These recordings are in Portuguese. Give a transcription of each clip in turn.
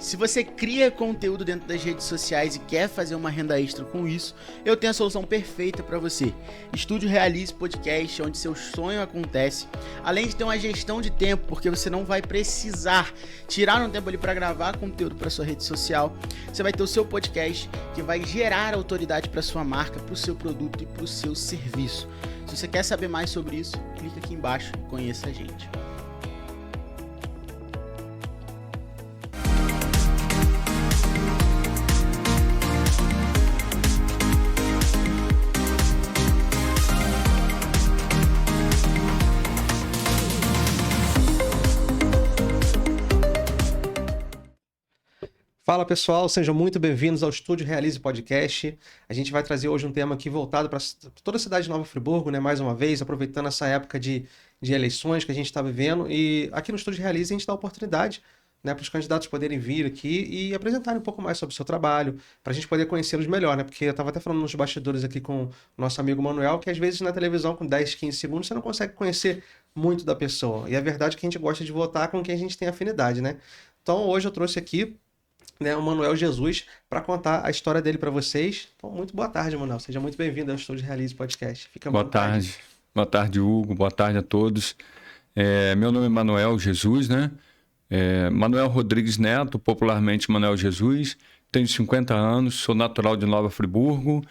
Se você cria conteúdo dentro das redes sociais e quer fazer uma renda extra com isso, eu tenho a solução perfeita para você. Estúdio Realize Podcast, onde seu sonho acontece. Além de ter uma gestão de tempo, porque você não vai precisar tirar um tempo ali para gravar conteúdo para sua rede social. Você vai ter o seu podcast que vai gerar autoridade para sua marca, para o seu produto e para o seu serviço. Se você quer saber mais sobre isso, clica aqui embaixo e conheça a gente. Fala pessoal, sejam muito bem-vindos ao Estúdio Realize Podcast. A gente vai trazer hoje um tema aqui voltado para toda a cidade de Nova Friburgo, né? Mais uma vez, aproveitando essa época de eleições que a gente está vivendo. E aqui no Estúdio Realize a gente dá a oportunidade, né, para os candidatos poderem vir aqui e apresentarem um pouco mais sobre o seu trabalho, para a gente poder conhecê-los melhor, né? Porque eu estava até falando nos bastidores aqui com o nosso amigo Manuel, que às vezes na televisão, com 10, 15 segundos, você não consegue conhecer muito da pessoa. E a verdade é que a gente gosta de votar com quem a gente tem afinidade, né? Então hoje eu trouxe aqui, né, o Manuel Jesus, para contar a história dele para vocês. Então, muito boa tarde, Manuel. Seja muito bem-vindo ao Estúdio Realize Podcast. Fica à vontade. Boa tarde, Hugo. Boa tarde a todos. Meu nome é Manuel Jesus, né? Manuel Rodrigues Neto, popularmente Manuel Jesus. Tenho 50 anos, sou natural de Nova Friburgo.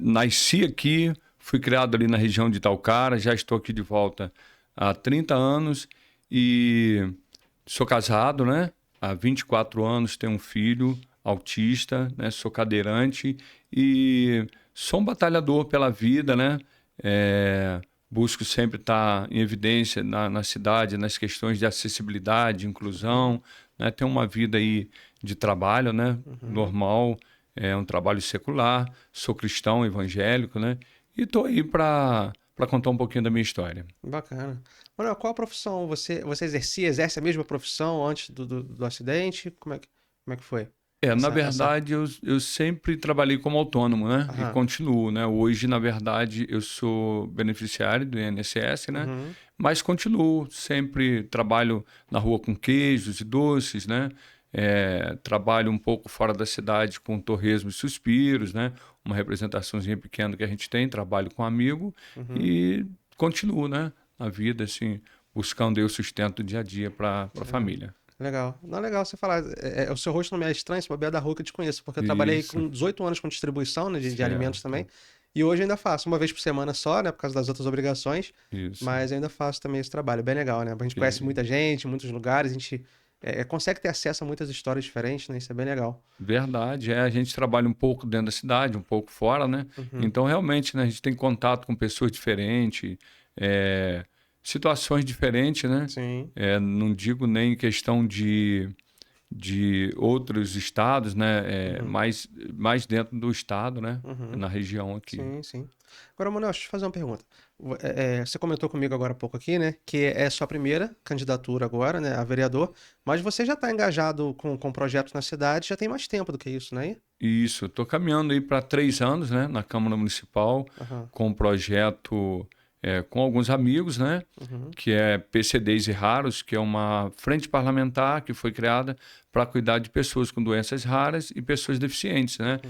Nasci aqui, fui criado ali na região de Itaocara, já estou aqui de volta há 30 anos e sou casado, né? Há 24 anos, tenho um filho autista, né? Sou cadeirante e sou um batalhador pela vida, né? Busco sempre estar em evidência na cidade, nas questões de acessibilidade, inclusão, né? Tenho uma vida aí de trabalho, né? Normal, um trabalho secular, sou cristão, evangélico, né? E estou aí para contar um pouquinho da minha história. Bacana. Manuel, qual a profissão você exerce a mesma profissão antes do acidente? Como é que foi? Na verdade, eu sempre trabalhei como autônomo, né? E continuo, né? Hoje, na verdade, eu sou beneficiário do INSS, né? Mas continuo, sempre trabalho na rua com queijos e doces, né? Trabalho um pouco fora da cidade com torresmo e suspiros, né? Uma representaçãozinha pequena que a gente tem, trabalho com amigo e continuo, né? Na vida, assim, buscando aí o sustento dia a dia para a família. Legal. Não é legal você falar. O seu rosto não me é estranho, se bobear da rua que eu te conheço, porque eu trabalhei com 18 anos com distribuição, né, de alimentos também. E hoje ainda faço, uma vez por semana só, né, por causa das outras obrigações. Isso. Mas ainda faço também esse trabalho. Bem legal, né? A gente conhece muita gente, muitos lugares, a gente consegue ter acesso a muitas histórias diferentes, né? Isso é bem legal. Verdade, a gente trabalha um pouco dentro da cidade, um pouco fora, né? Então, realmente, né, a gente tem contato com pessoas diferentes, situações diferentes, né? Sim. Não digo nem questão de outros estados, né? Mais dentro do estado, né? Na região aqui. Sim, sim. Agora, Manuel, deixa eu te fazer uma pergunta. Você comentou comigo agora há pouco aqui, né? Que é sua primeira candidatura agora, né? A vereador. Mas você já está engajado com projetos na cidade, já tem mais tempo do que isso, né? Isso, estou caminhando aí para 3 anos, né? Na Câmara Municipal, com um projeto... com alguns amigos, né? Que é PCDs e Raros, que é uma frente parlamentar que foi criada para cuidar de pessoas com doenças raras e pessoas deficientes, né?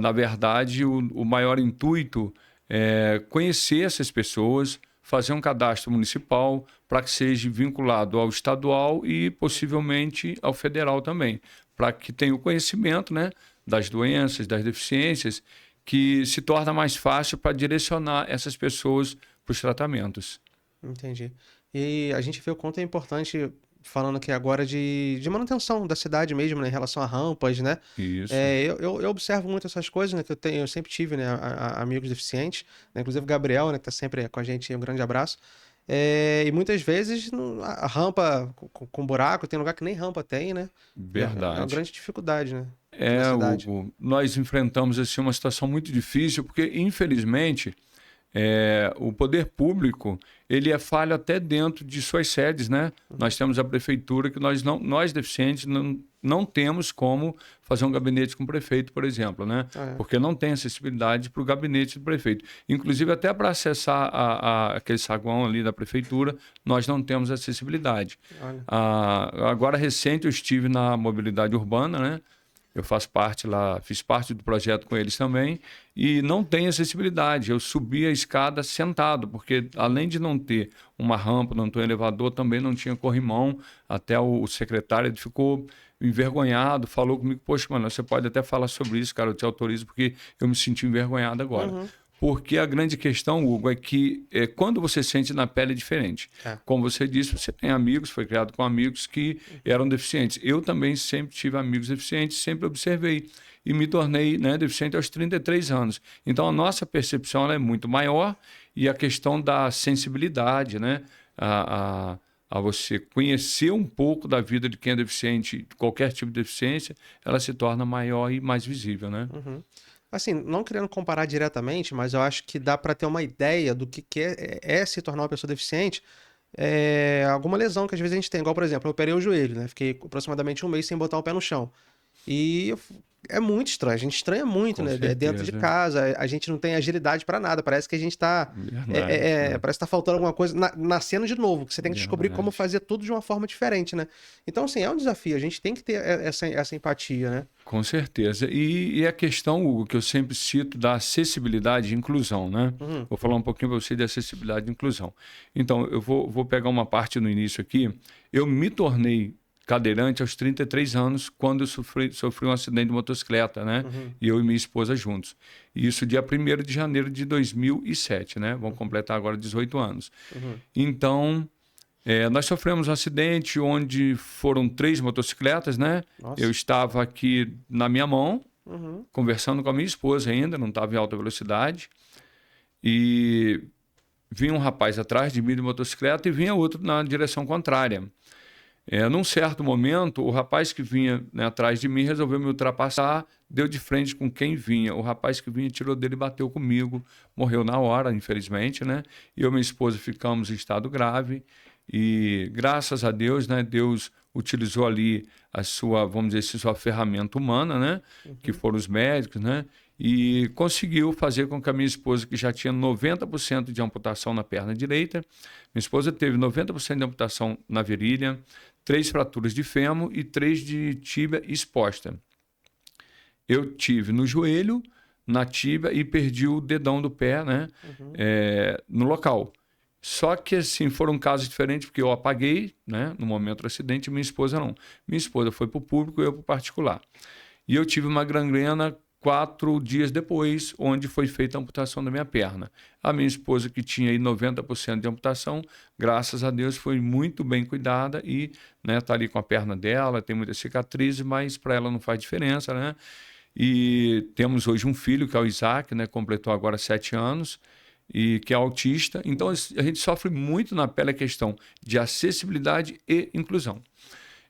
Na verdade, o maior intuito é conhecer essas pessoas, fazer um cadastro municipal para que seja vinculado ao estadual e possivelmente ao federal também, para que tenha o conhecimento, né, das doenças, das deficiências, que se torna mais fácil para direcionar essas pessoas para os tratamentos. Entendi. E a gente vê o quanto é importante, falando aqui agora de manutenção da cidade mesmo, né, em relação a rampas, né? Isso. Eu observo muito essas coisas, né, que eu sempre tive, né, amigos deficientes, né, inclusive o Gabriel, né, que está sempre com a gente, um grande abraço. E muitas vezes a rampa com buraco, tem lugar que nem rampa tem, né? Verdade. É uma grande dificuldade, né? Na cidade. Hugo, nós enfrentamos assim, uma situação muito difícil, porque, infelizmente, o poder público ele é falho até dentro de suas sedes, né? Nós temos a prefeitura que nós deficientes não temos como fazer um gabinete com o prefeito, por exemplo, né? Porque não tem acessibilidade para o gabinete do prefeito. Inclusive, até para acessar aquele saguão ali da prefeitura, nós não temos acessibilidade. Agora, recente, eu estive na mobilidade urbana, né? Eu faço parte lá, fiz parte do projeto com eles também, e não tem acessibilidade. Eu subi a escada sentado, porque além de não ter uma rampa, não ter um elevador, também não tinha corrimão. Até o secretário ele ficou envergonhado, falou comigo, poxa, mano, você pode até falar sobre isso, cara, eu te autorizo, porque eu me senti envergonhado agora. Porque a grande questão, Hugo, é que quando você sente na pele é diferente. Como você disse, você tem amigos, foi criado com amigos que eram deficientes. Eu também sempre tive amigos deficientes, sempre observei. E me tornei, né, deficiente aos 33 anos. Então, a nossa percepção ela é muito maior e a questão da sensibilidade, né, a você conhecer um pouco da vida de quem é deficiente, qualquer tipo de deficiência, ela se torna maior e mais visível, né? Assim, não querendo comparar diretamente, mas eu acho que dá para ter uma ideia do que é se tornar uma pessoa deficiente. Alguma lesão que às vezes a gente tem, igual, por exemplo, eu operei o joelho, né? Fiquei aproximadamente um mês sem botar o pé no chão. E é muito estranho, a gente estranha muito, né? Certeza. Dentro de casa, a gente não tem agilidade para nada, parece que a gente tá. Parece que tá faltando alguma coisa, nascendo de novo, que você tem que descobrir como fazer tudo de uma forma diferente, né? Então, assim, é um desafio, a gente tem que ter essa empatia, né? Com certeza. E a questão, Hugo, que eu sempre cito da acessibilidade e inclusão, né? Vou falar um pouquinho para você de acessibilidade e inclusão. Então, eu vou pegar uma parte no início aqui. Eu me tornei cadeirante aos 33 anos, quando eu sofri um acidente de motocicleta, né? E eu e minha esposa juntos. E isso dia 1º de janeiro de 2007, né? Vamos completar agora 18 anos. Então, nós sofremos um acidente onde foram 3 motocicletas, né? Nossa. Eu estava aqui na minha mão, conversando com a minha esposa ainda, não estava em alta velocidade. E vinha um rapaz atrás de mim de motocicleta e vinha outro na direção contrária. Num certo momento, o rapaz que vinha, né, atrás de mim resolveu me ultrapassar, deu de frente com quem vinha. O rapaz que vinha tirou dele e bateu comigo, morreu na hora, infelizmente, né? E eu e minha esposa ficamos em estado grave e, graças a Deus, né, Deus utilizou ali a sua, vamos dizer assim, sua ferramenta humana, né? Que foram os médicos, né? E conseguiu fazer com que a minha esposa, que já tinha 90% de amputação na perna direita, minha esposa teve 90% de amputação na virilha, 3 fraturas de fêmur e 3 de tíbia exposta. Eu tive no joelho, na tíbia e perdi o dedão do pé, né? No local. Só que, assim, foram casos diferentes, porque eu apaguei, né, no momento do acidente, e minha esposa não. Minha esposa foi para o público e eu para o particular. E eu tive uma gangrena 4 dias depois, onde foi feita a amputação da minha perna. A minha esposa, que tinha aí 90% de amputação, graças a Deus foi muito bem cuidada e, né, tá ali com a perna dela, tem muita cicatriz, mas para ela não faz diferença, né? E temos hoje um filho, que é o Isaac, né, completou agora 7 anos, e que é autista. Então, a gente sofre muito na pele a questão de acessibilidade e inclusão.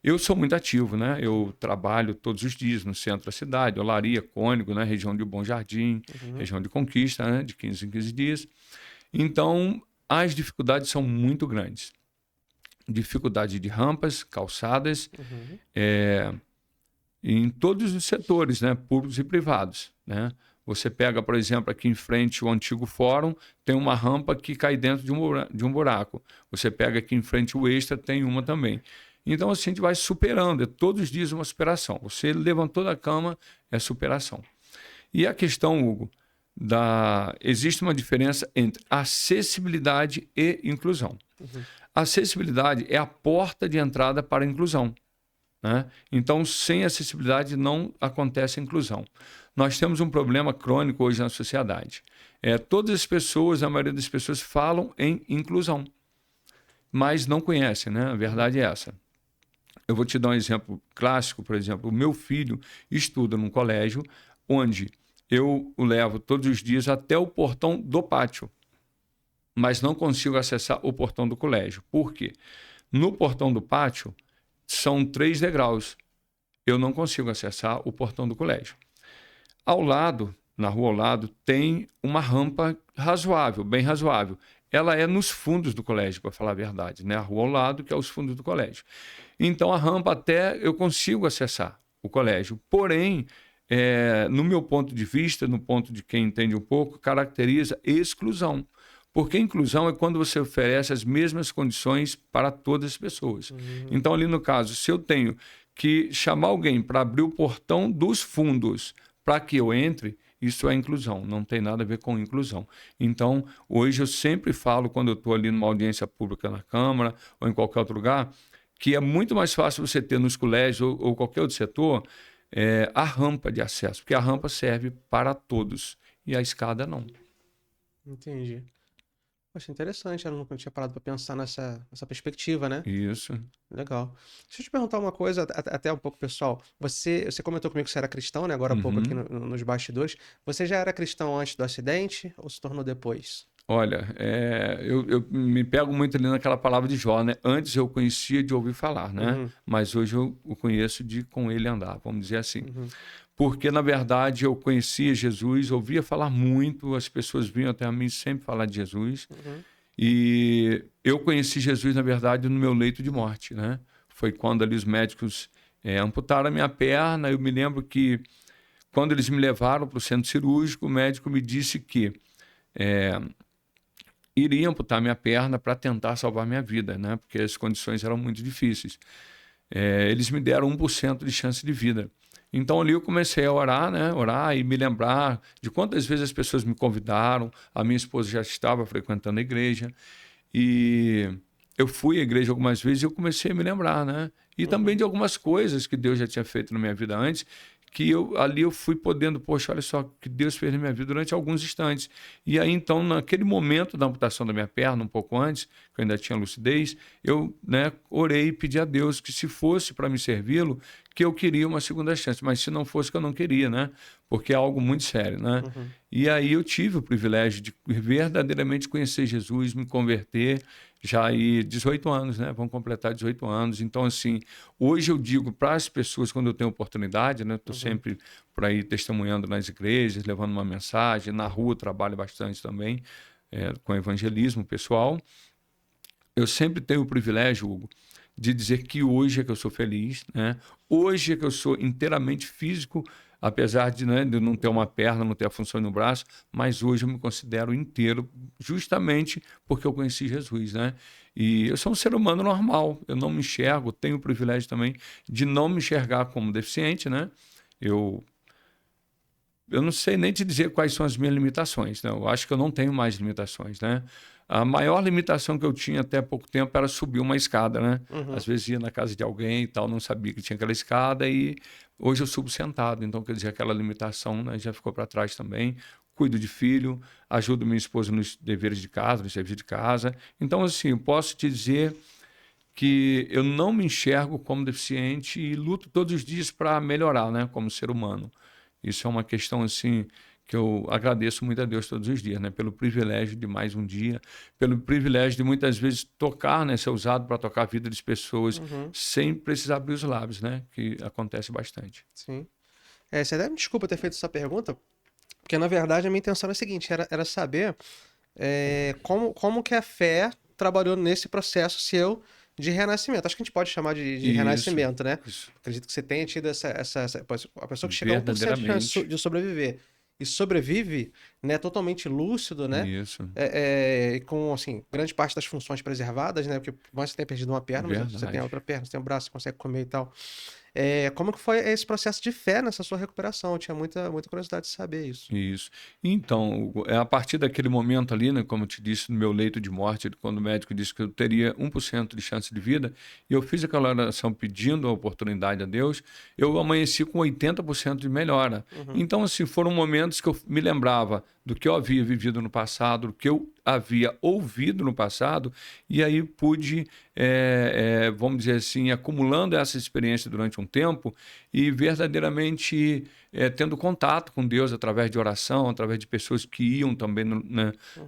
Eu sou muito ativo, né? Eu trabalho todos os dias no centro da cidade, Olaria, Cônigo, né? Região de Bom Jardim, região de Conquista, né? De 15 em 15 dias. Então, as dificuldades são muito grandes. Dificuldade de rampas, calçadas, em todos os setores, né? Públicos e privados, né? Você pega, por exemplo, aqui em frente o antigo fórum, tem uma rampa que cai dentro de um buraco. Você pega aqui em frente o Extra, tem uma também. Então, assim, a gente vai superando, é todos os dias uma superação. Você levantou da cama, é superação. E a questão, Hugo, existe uma diferença entre acessibilidade e inclusão. A acessibilidade é a porta de entrada para a inclusão, né? Então, sem acessibilidade não acontece a inclusão. Nós temos um problema crônico hoje na sociedade. Todas as pessoas, a maioria das pessoas falam em inclusão, mas não conhecem, né? A verdade é essa. Eu vou te dar um exemplo clássico, por exemplo. O meu filho estuda num colégio onde eu o levo todos os dias até o portão do pátio, mas não consigo acessar o portão do colégio. Por quê? No portão do pátio são 3 degraus. Eu não consigo acessar o portão do colégio. Ao lado, na rua ao lado, tem uma rampa razoável, bem razoável. ela é nos fundos do colégio, para falar a verdade, né? A rua ao lado, que é os fundos do colégio. Então, a rampa até eu consigo acessar o colégio. Porém, no meu ponto de vista, no ponto de quem entende um pouco, caracteriza exclusão. Porque inclusão é quando você oferece as mesmas condições para todas as pessoas. Então, ali no caso, se eu tenho que chamar alguém para abrir o portão dos fundos para que eu entre, isso é inclusão, não tem nada a ver com inclusão. Então, hoje eu sempre falo, quando eu estou ali numa audiência pública na Câmara ou em qualquer outro lugar, que é muito mais fácil você ter nos colégios ou qualquer outro setor a rampa de acesso, porque a rampa serve para todos e a escada não. Entendi. Poxa, interessante, eu nunca tinha parado para pensar nessa perspectiva, né? Isso. Legal. Deixa eu te perguntar uma coisa, até um pouco pessoal. Você comentou comigo que você era cristão, né? Agora há pouco aqui nos bastidores. Você já era cristão antes do acidente ou se tornou depois? Olha, eu me pego muito ali naquela palavra de Jó, né? Antes eu conhecia de ouvir falar, né? Mas hoje eu o conheço de com ele andar, vamos dizer assim. Porque, na verdade, eu conhecia Jesus, ouvia falar muito, as pessoas vinham até a mim sempre falar de Jesus. E eu conheci Jesus, na verdade, no meu leito de morte, né? Foi quando ali os médicos amputaram a minha perna. Eu me lembro que, quando eles me levaram para o centro cirúrgico, o médico me disse que iria amputar minha perna para tentar salvar minha vida, né? Porque as condições eram muito difíceis. Eles me deram 1% de chance de vida. Então ali eu comecei a orar, né? Orar e me lembrar de quantas vezes as pessoas me convidaram. A minha esposa já estava frequentando a igreja e eu fui à igreja algumas vezes e eu comecei a me lembrar, né? E também de algumas coisas que Deus já tinha feito na minha vida antes, que ali eu fui podendo, poxa, olha só, que Deus fez na minha vida durante alguns instantes. E aí, então, naquele momento da amputação da minha perna, um pouco antes, que eu ainda tinha lucidez, eu orei e pedi a Deus que, se fosse para me servi-lo, que eu queria uma segunda chance, mas se não fosse, que eu não queria, né? Porque é algo muito sério, né? E aí eu tive o privilégio de verdadeiramente conhecer Jesus, me converter, já aí 18 anos, né? Vamos completar 18 anos. Então, assim, hoje eu digo para as pessoas, quando eu tenho oportunidade, né? Estou sempre por aí testemunhando nas igrejas, levando uma mensagem, na rua trabalho bastante também, com evangelismo pessoal. Eu sempre tenho o privilégio, Hugo, de dizer que hoje é que eu sou feliz, né? Hoje é que eu sou inteiramente físico, apesar de não ter uma perna, não ter a função no braço, mas hoje eu me considero inteiro, justamente porque eu conheci Jesus, né? E eu sou um ser humano normal, eu não me enxergo, tenho o privilégio também de não me enxergar como deficiente, né? Eu não sei nem te dizer quais são as minhas limitações, né? Eu acho que eu não tenho mais limitações, né? A maior limitação que eu tinha até pouco tempo era subir uma escada, né? Às vezes ia na casa de alguém e tal, não sabia que tinha aquela escada e hoje eu subo sentado. Então, quer dizer, aquela limitação, né, já ficou para trás também. Cuido de filho, ajudo minha esposa nos deveres de casa, nos serviços de casa. Então, assim, eu posso te dizer que eu não me enxergo como deficiente e luto todos os dias para melhorar, né, como ser humano. Isso é uma questão, assim, que eu agradeço muito a Deus todos os dias, né? Pelo privilégio de mais um dia, pelo privilégio de muitas vezes tocar, né? Ser usado para tocar a vida das pessoas sem precisar abrir os lábios, né? Que acontece bastante. Sim. Você até me desculpa ter feito essa pergunta, porque na verdade a minha intenção era a seguinte, era saber como que a fé trabalhou nesse processo seu de renascimento. Acho que a gente pode chamar de renascimento, né? Isso. Acredito que você tenha tido a pessoa que chega a 1% de chance de sobreviver e sobrevive, né, totalmente lúcido, né? Isso. E com, assim, grande parte das funções preservadas, né? Porque por mais que você tenha perdido uma perna, mas você tem a outra perna, você tem um braço, você consegue comer e tal. Como que foi esse processo de fé nessa sua recuperação? Eu tinha muita curiosidade de saber isso. Isso. Então, a partir daquele momento ali, né, como eu te disse, no meu leito de morte, quando o médico disse que eu teria 1% de chance de vida, e eu fiz aquela oração pedindo a oportunidade a Deus, eu amanheci com 80% de melhora. Então, assim, foram momentos que eu me lembrava do que eu havia vivido no passado, do que eu havia ouvido no passado, e aí pude, vamos dizer assim, acumulando essa experiência durante um tempo e verdadeiramente tendo contato com Deus através de oração, através de pessoas que iam também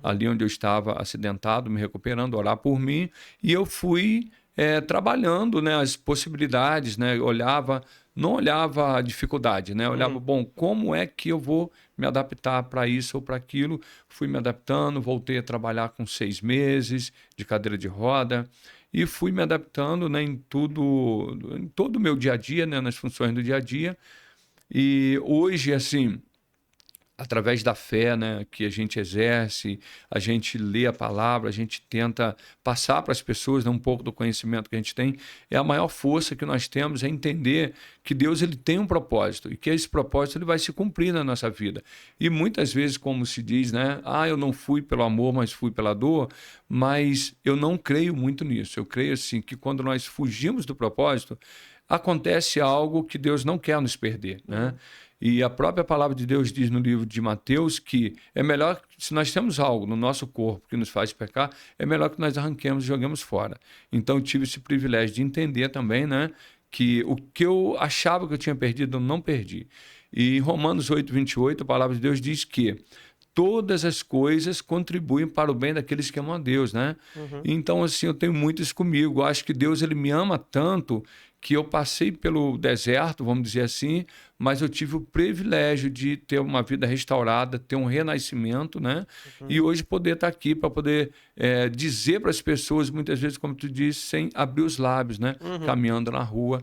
ali onde eu estava acidentado, me recuperando, orar por mim, e eu fui trabalhando, né, as possibilidades, né, olhava não olhava a dificuldade, né? Olhava, bom, como é que eu vou me adaptar para isso ou para aquilo? Fui me adaptando, voltei a trabalhar com 6 meses de cadeira de roda e fui me adaptando, né, em todo o meu dia a dia, né, nas funções do dia a dia. E hoje, assim, através da fé, né, que a gente exerce, a gente lê a palavra, a gente tenta passar para as pessoas, né, um pouco do conhecimento que a gente tem, é a maior força que nós temos é entender que Deus ele tem um propósito e que esse propósito ele vai se cumprir na nossa vida. E muitas vezes, como se diz, né, eu não fui pelo amor, mas fui pela dor, mas eu não creio muito nisso. Eu creio assim que quando nós fugimos do propósito, acontece algo que Deus não quer nos perder, né? E a própria palavra de Deus diz no livro de Mateus que é melhor, se nós temos algo no nosso corpo que nos faz pecar, é melhor que nós arranquemos e joguemos fora. Então eu tive esse privilégio de entender também, né, que o que eu achava que eu tinha perdido, eu não perdi. E em Romanos 8:28, a palavra de Deus diz que todas as coisas contribuem para o bem daqueles que amam a Deus, né? Então, assim, eu tenho muito isso comigo. Eu acho que Deus, ele me ama tanto que eu passei pelo deserto, vamos dizer assim, mas eu tive o privilégio de ter uma vida restaurada, ter um renascimento, né? E hoje poder estar aqui para poder dizer para as pessoas, muitas vezes, como tu disse, sem abrir os lábios, né? Caminhando na rua,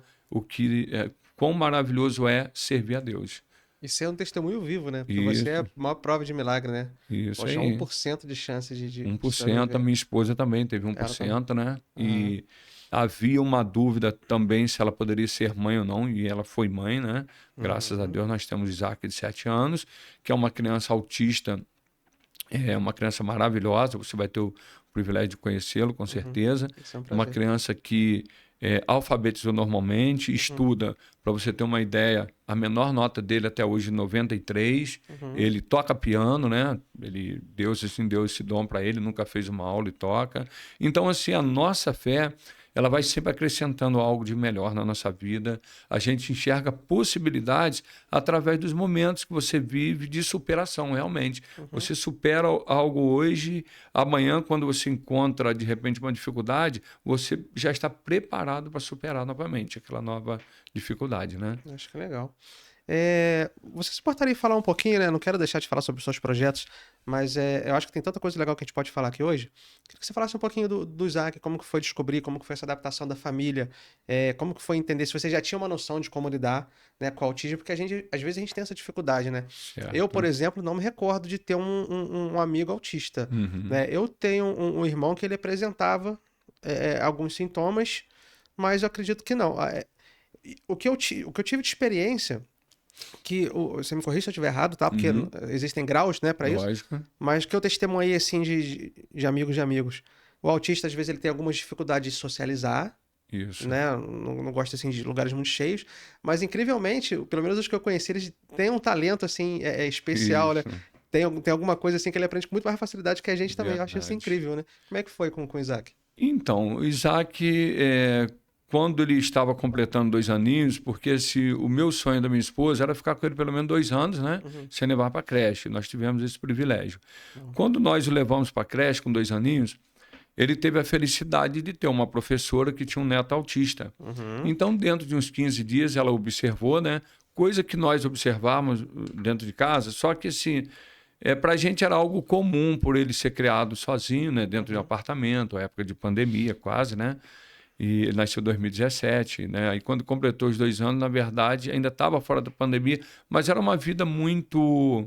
quão maravilhoso é servir a Deus. Isso é um testemunho vivo, né? Porque Isso. você é a maior prova de milagre, né? Isso Poxa, aí. 1% de chance de 1%, a minha esposa também teve 1%, né? E havia uma dúvida também se ela poderia ser mãe ou não, e ela foi mãe, né? Graças a Deus nós temos Isaac de 7 anos, que é uma criança autista, é uma criança maravilhosa, você vai ter o privilégio de conhecê-lo, com certeza. Isso é um Uma prazer. criança que alfabetizou normalmente, estuda, para você ter uma ideia, a menor nota dele até hoje, 93. Ele toca piano, né? Deus assim, deu esse dom para ele, nunca fez uma aula e toca. Então, assim, a nossa fé, ela vai sempre acrescentando algo de melhor na nossa vida. A gente enxerga possibilidades através dos momentos que você vive de superação, realmente. Você supera algo hoje, amanhã, quando você encontra, de repente, uma dificuldade, você já está preparado para superar novamente aquela nova dificuldade, né? Acho que é legal. Você se importaria em falar um pouquinho, né? Não quero deixar de falar sobre os seus projetos, mas eu acho que tem tanta coisa legal que a gente pode falar aqui hoje. Queria que você falasse um pouquinho do Isaac, como que foi descobrir, como que foi essa adaptação da família, como que foi entender, se você já tinha uma noção de como lidar, né, com o autismo, porque às vezes a gente tem essa dificuldade, né? Certo. Eu, por exemplo, não me recordo de ter um amigo autista, né? Eu tenho um irmão que ele apresentava alguns sintomas, mas eu acredito que não. O que eu tive de experiência, que você me corrija se eu estiver errado, tá? Porque existem graus, né, para isso. Lógico. Mas que eu testemunhei, assim, de amigos de amigos. O autista, às vezes, ele tem algumas dificuldades de socializar, Isso. né? Não gosta, assim, de lugares muito cheios. Mas, incrivelmente, pelo menos os que eu conheci, eles têm um talento, assim, especial, né? Isso. Tem alguma coisa, assim, que ele aprende com muito mais facilidade que a gente também. Eu acho isso Verdade. incrível, né? Como é que foi com o Isaac? Então, o Isaac, quando ele estava completando 2 aninhos, porque o meu sonho da minha esposa era ficar com ele pelo menos 2 anos, né? Sem levar para a creche. Nós tivemos esse privilégio. Quando nós o levamos para a creche com 2 aninhos, ele teve a felicidade de ter uma professora que tinha um neto autista. Então, dentro de uns 15 dias, ela observou, né? Coisa que nós observávamos dentro de casa, só que assim, para a gente era algo comum por ele ser criado sozinho, né? Dentro de um apartamento, época de pandemia quase, né? E ele nasceu em 2017, né? Aí quando completou os 2 anos, na verdade, ainda estava fora da pandemia, mas era uma vida muito...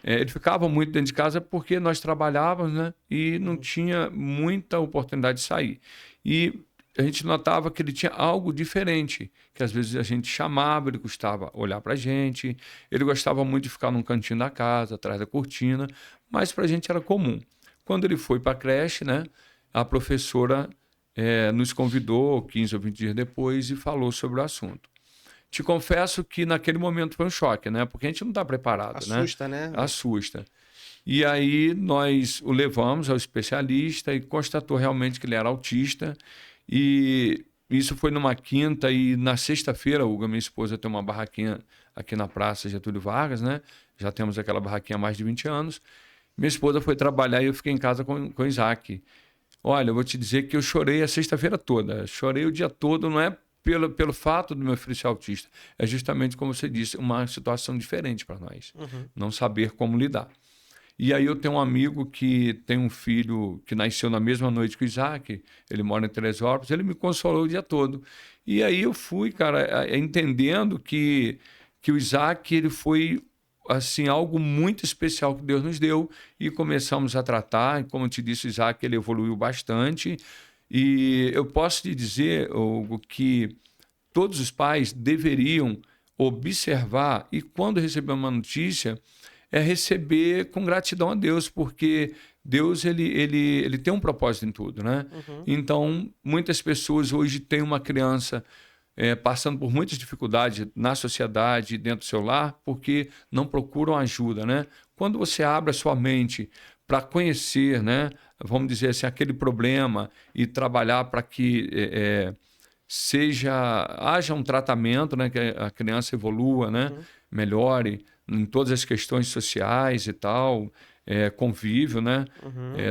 ele ficava muito dentro de casa porque nós trabalhávamos, né? E não tinha muita oportunidade de sair. E a gente notava que ele tinha algo diferente, que às vezes a gente chamava, ele gostava olhar para a gente, ele gostava muito de ficar num cantinho da casa, atrás da cortina, mas para a gente era comum. Quando ele foi para a creche, né? A professora nos convidou 15 ou 20 dias depois e falou sobre o assunto. Te confesso que naquele momento foi um choque, né? Porque a gente não está preparado, Assusta, né? Assusta. E aí nós o levamos ao especialista e constatou realmente que ele era autista. E isso foi numa quinta e na sexta-feira, Hugo, minha esposa, tem uma barraquinha aqui na Praça Getúlio Vargas, né? Já temos aquela barraquinha há mais de 20 anos. Minha esposa foi trabalhar e eu fiquei em casa com o Isaac. Olha, eu vou te dizer que eu chorei a sexta-feira toda. Chorei o dia todo, não é pelo fato do meu filho ser autista. É justamente, como você disse, uma situação diferente para nós. Não saber como lidar. E aí eu tenho um amigo que tem um filho que nasceu na mesma noite que o Isaac, ele mora em Teresópolis, ele me consolou o dia todo. E aí eu fui, cara, entendendo que o Isaac, ele foi assim, algo muito especial que Deus nos deu, e começamos a tratar. E como eu te disse, o Isaac, ele evoluiu bastante. E eu posso te dizer, Hugo, que todos os pais deveriam observar, e quando receber uma notícia, receber com gratidão a Deus, porque Deus ele tem um propósito em tudo, né? Então, muitas pessoas hoje têm uma criança passando por muitas dificuldades na sociedade, dentro do seu lar, porque não procuram ajuda, né? Quando você abre a sua mente para conhecer, né, vamos dizer assim, aquele problema e trabalhar para que haja um tratamento, né, que a criança evolua, né, melhore em todas as questões sociais e tal, convívio, né,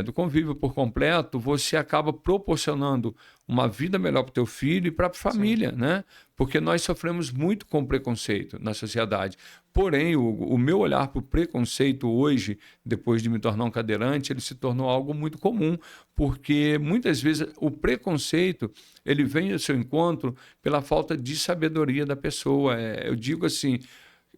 do convívio por completo, você acaba proporcionando uma vida melhor para o teu filho e para a família, né? Porque nós sofremos muito com preconceito na sociedade. Porém, o meu olhar para o preconceito hoje, depois de me tornar um cadeirante, ele se tornou algo muito comum, porque muitas vezes o preconceito ele vem ao seu encontro pela falta de sabedoria da pessoa. Eu digo assim,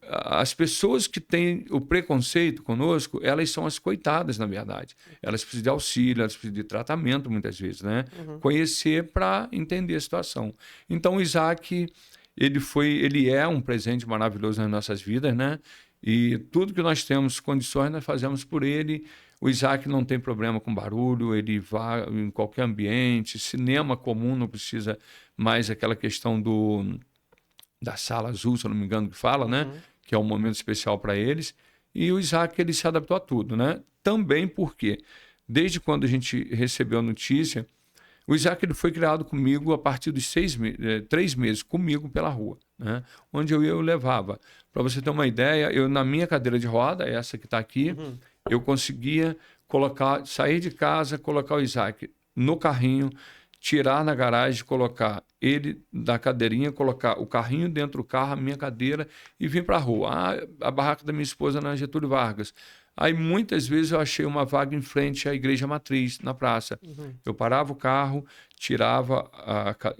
as pessoas que têm o preconceito conosco, elas são as coitadas, na verdade. Elas precisam de auxílio, elas precisam de tratamento, muitas vezes, né? Conhecer para entender a situação. Então, o Isaac, ele é um presente maravilhoso nas nossas vidas, né? E tudo que nós temos condições, nós fazemos por ele. O Isaac não tem problema com barulho, ele vai em qualquer ambiente, cinema comum, não precisa mais aquela questão da sala azul, se eu não me engano que fala, né? Que é um momento especial para eles. E o Isaac, ele se adaptou a tudo, né? Também porque, desde quando a gente recebeu a notícia, o Isaac, ele foi criado comigo a partir dos 3 meses, comigo pela rua, né? Onde eu levava. Para você ter uma ideia, eu na minha cadeira de roda, essa que está aqui, eu conseguia sair de casa, colocar o Isaac no carrinho, tirar na garagem, colocar ele da cadeirinha, colocar o carrinho dentro do carro, a minha cadeira, e vir para a rua. A barraca da minha esposa na Getúlio Vargas. Aí muitas vezes eu achei uma vaga em frente à Igreja Matriz, na praça. Eu parava o carro, tirava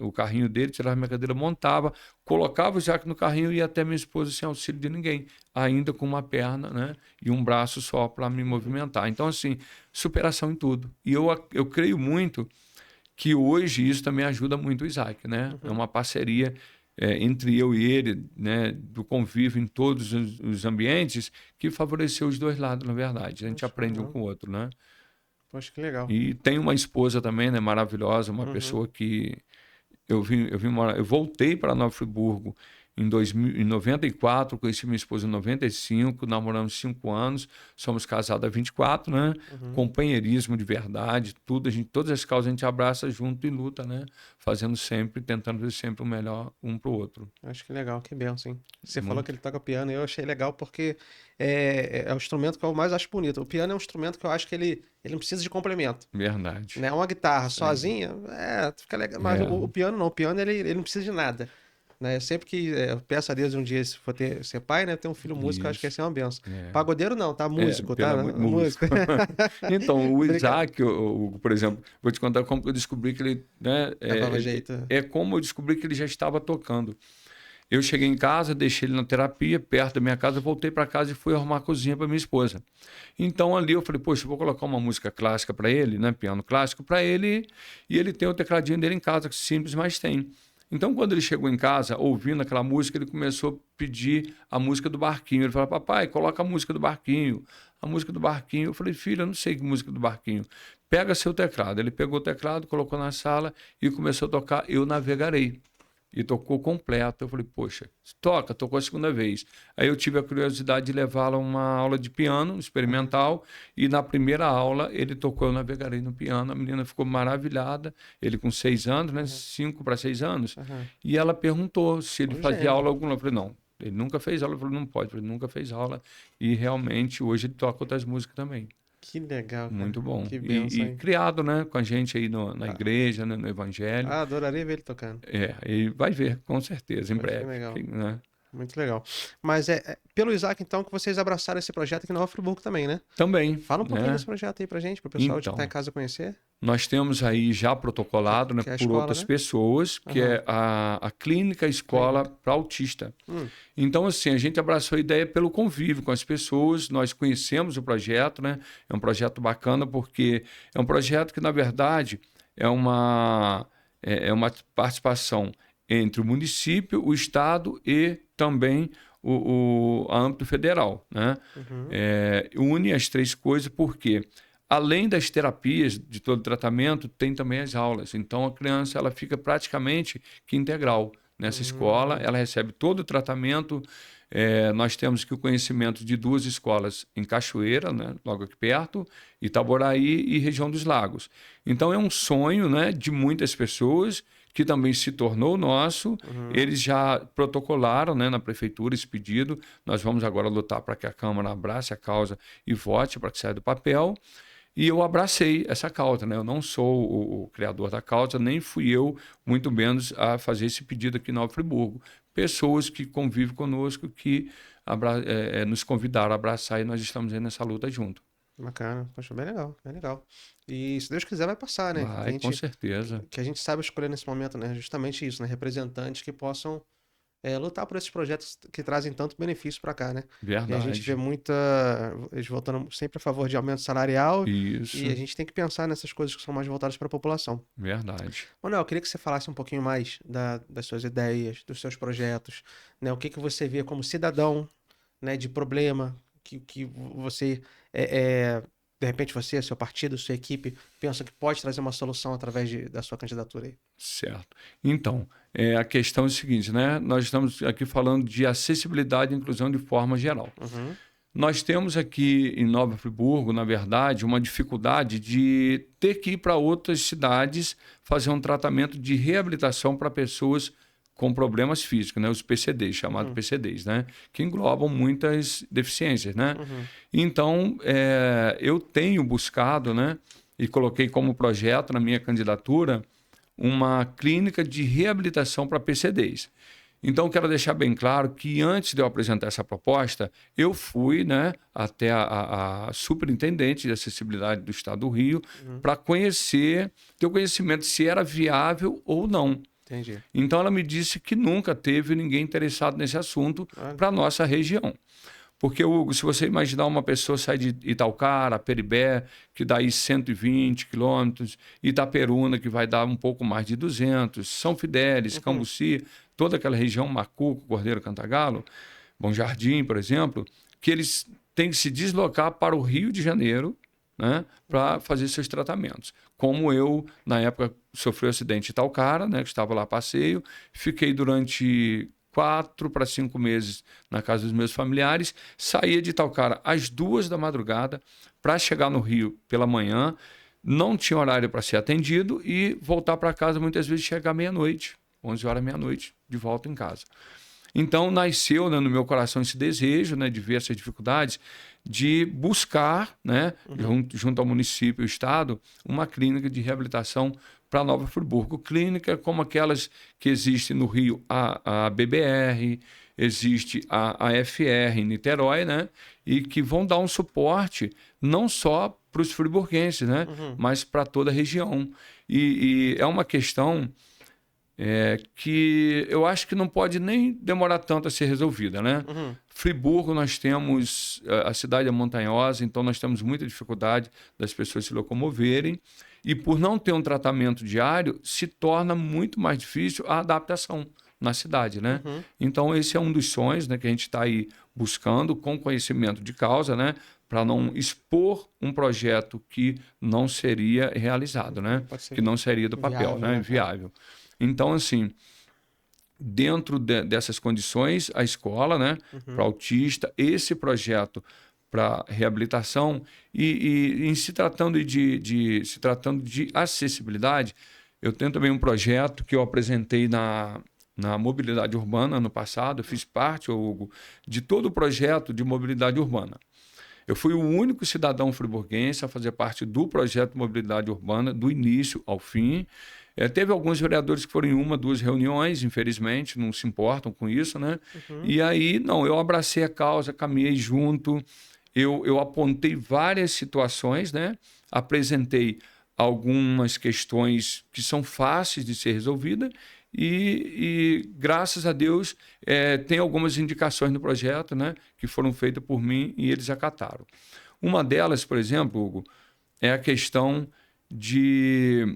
o carrinho dele, tirava minha cadeira, montava, colocava o Isaac no carrinho e ia até minha esposa sem auxílio de ninguém, ainda com uma perna, né, e um braço só para me movimentar. Então, assim, superação em tudo. E eu creio muito que hoje isso também ajuda muito o Isaac, né? É uma parceria entre eu e ele, né, do convívio em todos os ambientes, que favoreceu os dois lados, na verdade. A gente aprende um com o outro, né? Poxa, que legal. E tem uma esposa também, né, maravilhosa, uma pessoa que eu voltei para Nova Friburgo em 94, conheci minha esposa em 95, namoramos 5 anos, somos casados há 24, né? Companheirismo de verdade, tudo, todas as causas a gente abraça junto e luta, né? Tentando fazer sempre o melhor um para o outro. Acho que legal, que bênção, hein? Você falou que ele toca piano, e eu achei legal porque é o instrumento que eu mais acho bonito. O piano é um instrumento que eu acho que ele não precisa de complemento. Verdade. Né? Uma guitarra sozinha, fica legal, mas o piano não, o piano ele não precisa de nada. Né? Sempre que eu peço a Deus um dia, se for ser pai, né? Ter um filho músico, eu acho que essa é uma benção. Pagodeiro não, tá? Músico, tá? Músico. Então, o Isaac, por exemplo, vou te contar como eu descobri que ele... Né, como eu descobri que ele já estava tocando. Eu cheguei em casa, deixei ele na terapia, perto da minha casa, voltei para casa e fui arrumar a cozinha para minha esposa. Então, ali eu falei, poxa, eu vou colocar uma música clássica para ele, né? Piano clássico para ele, e ele tem o tecladinho dele em casa, que simples, mas tem. Então, quando ele chegou em casa, ouvindo aquela música, ele começou a pedir a música do Barquinho. Ele falou, papai, coloca a música do Barquinho. A música do Barquinho. Eu falei, filho, eu não sei que música do Barquinho. Pega seu teclado. Ele pegou o teclado, colocou na sala e começou a tocar Eu Navegarei. E tocou completo. Eu falei, poxa, tocou a segunda vez. Aí eu tive a curiosidade de levá-lo a uma aula de piano experimental, e na primeira aula ele tocou Eu Navegarei no piano. A menina ficou maravilhada, ele com 6 anos, né? 5 para 6 anos, e ela perguntou se ele fazia aula alguma. Eu falei, não, ele nunca fez aula. Eu falei, não pode, ele nunca fez aula, e realmente hoje ele toca outras músicas também. Que legal, cara. Muito bom. Que bênção, E hein? criado, né, com a gente aí na igreja, né, no evangelho. Adoraria ver ele tocando. E vai ver, com certeza, em Poxa, que breve. legal. Né? Muito legal. Mas pelo Isaac, então, que vocês abraçaram esse projeto aqui na Nova Friburgo também, né? Também. Fala um pouquinho né? desse projeto aí pra gente, pro pessoal que Então, tá em casa conhecer. Nós temos aí já protocolado, né, Que é a por escola, outras né? pessoas, que é a Clínica Escola para Autista. Então, assim, a gente abraçou a ideia pelo convívio com as pessoas, nós conhecemos o projeto, né? É um projeto bacana porque é um projeto que, na verdade, é uma participação entre o município, o estado e também a âmbito federal, né? Une as três coisas porque, além das terapias de todo o tratamento, tem também as aulas. Então, a criança ela fica praticamente que integral nessa escola, ela recebe todo o tratamento. Nós temos aqui o conhecimento de 2 escolas em Cachoeira, né, logo aqui perto, Itaboraí e região dos Lagos. Então, é um sonho, né, de muitas pessoas que também se tornou nosso. Eles já protocolaram, né, na prefeitura esse pedido. Nós vamos agora lutar para que a Câmara abrace a causa e vote para que saia do papel. E eu abracei essa causa, né? Eu não sou o criador da causa, nem fui eu, muito menos, a fazer esse pedido aqui em Nova Friburgo. Pessoas que convivem conosco, que nos convidaram a abraçar e nós estamos aí nessa luta junto. Bacana. Poxa, bem legal, bem legal. E se Deus quiser vai passar, né? Vai, com certeza. Que a gente saiba escolher nesse momento, né? Justamente isso, né? Representantes que possam lutar por esses projetos que trazem tanto benefício para cá, né? Verdade. E a gente vê eles votando sempre a favor de aumento salarial. Isso. E a gente tem que pensar nessas coisas que são mais voltadas para a população. Verdade. Manuel, eu queria que você falasse um pouquinho mais das suas ideias, dos seus projetos, né? O que você vê como cidadão, né, de problema que você, de repente você, seu partido, sua equipe, pensa que pode trazer uma solução através da sua candidatura aí. Certo. Então, a questão é o seguinte, né? Nós estamos aqui falando de acessibilidade e inclusão de forma geral. Nós temos aqui em Nova Friburgo, na verdade, uma dificuldade de ter que ir para outras cidades fazer um tratamento de reabilitação para pessoas com problemas físicos, né? Os PCDs, chamados PCDs, né? Que englobam muitas deficiências, né? Então, eu tenho buscado, né? E coloquei como projeto na minha candidatura uma clínica de reabilitação para PCDs. Então, quero deixar bem claro que antes de eu apresentar essa proposta, eu fui, né, até a superintendente de acessibilidade do Estado do Rio para ter o conhecimento se era viável ou não. Entendi. Então, ela me disse que nunca teve ninguém interessado nesse assunto para a nossa região. Porque, Hugo, se você imaginar uma pessoa sair de Itaocara, Peribé, que dá aí 120 quilômetros, Itaperuna, que vai dar um pouco mais de 200, São Fidélis, Cambuci, toda aquela região, Macuco, Cordeiro, Cantagalo, Bom Jardim, por exemplo, que eles têm que se deslocar para o Rio de Janeiro, né, para fazer seus tratamentos. Como eu, na época, sofri um acidente em Itaocara, né, que estava lá a passeio, fiquei durante 4 para 5 meses na casa dos meus familiares, saía de Itaocara às 2 da madrugada para chegar no Rio pela manhã, não tinha horário para ser atendido e voltar para casa muitas vezes chegar meia-noite, 11 horas, meia-noite, de volta em casa. Então, nasceu, né, no meu coração esse desejo, né, de ver essas dificuldades, de buscar, né, junto ao município e ao Estado, uma clínica de reabilitação para Nova Friburgo. Clínica como aquelas que existem no Rio, a BBR, existe a FR em Niterói, né, e que vão dar um suporte não só para os friburguenses, né, mas para toda a região. E é uma questão que eu acho que não pode nem demorar tanto a ser resolvida, né? Friburgo, nós temos, a cidade é montanhosa, então nós temos muita dificuldade das pessoas se locomoverem e por não ter um tratamento diário, se torna muito mais difícil a adaptação na cidade, né? Então esse é um dos sonhos, né, que a gente está aí buscando com conhecimento de causa, né? Para não expor um projeto que não seria realizado, né? Que não seria do papel, né? Viável. Então, assim, dentro dessas condições, a escola, né, para autista, esse projeto para reabilitação e em se tratando de acessibilidade, eu tenho também um projeto que eu apresentei na mobilidade urbana ano passado, eu fiz parte, Hugo, de todo o projeto de mobilidade urbana. Eu fui o único cidadão friburguense a fazer parte do projeto de mobilidade urbana, do início ao fim. Teve alguns vereadores que foram em 1, 2 reuniões, infelizmente, não se importam com isso, né? E aí, não, eu abracei a causa, caminhei junto, eu apontei várias situações, né? Apresentei algumas questões que são fáceis de ser resolvidas e graças a Deus, tem algumas indicações no projeto, né? Que foram feitas por mim e eles acataram. Uma delas, por exemplo, Hugo, é a questão de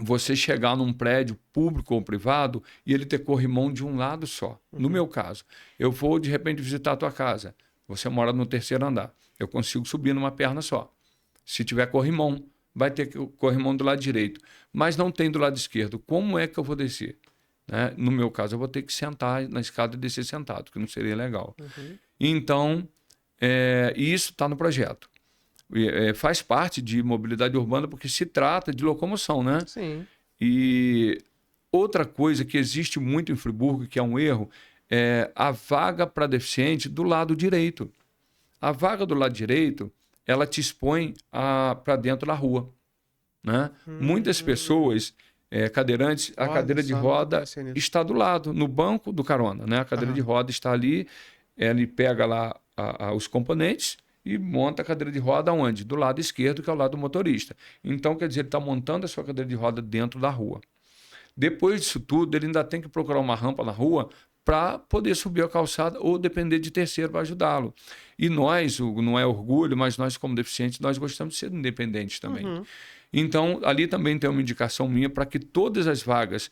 você chegar num prédio público ou privado e ele ter corrimão de um lado só. No meu caso, eu vou de repente visitar a tua casa. Você mora no 3º andar. Eu consigo subir numa perna só. Se tiver corrimão, vai ter corrimão do lado direito. Mas não tem do lado esquerdo. Como é que eu vou descer? Né? No meu caso, eu vou ter que sentar na escada e descer sentado, que não seria legal. Então, isso está no projeto. Faz parte de mobilidade urbana porque se trata de locomoção, né? Sim. E outra coisa que existe muito em Friburgo, que é um erro, é a vaga para deficiente do lado direito. A vaga do lado direito, ela te expõe para dentro da rua, né? Muitas pessoas, cadeirantes, a cadeira de roda está do lado, no banco do carona, né? A cadeira de roda está ali, ele pega lá os componentes e monta a cadeira de roda onde? Do lado esquerdo, que é o lado do motorista. Então, quer dizer, ele está montando a sua cadeira de roda dentro da rua. Depois disso tudo, ele ainda tem que procurar uma rampa na rua para poder subir a calçada ou depender de terceiro para ajudá-lo. E nós, não é orgulho, mas nós como deficientes, nós gostamos de ser independentes também. Então, ali também tem uma indicação minha para que todas as vagas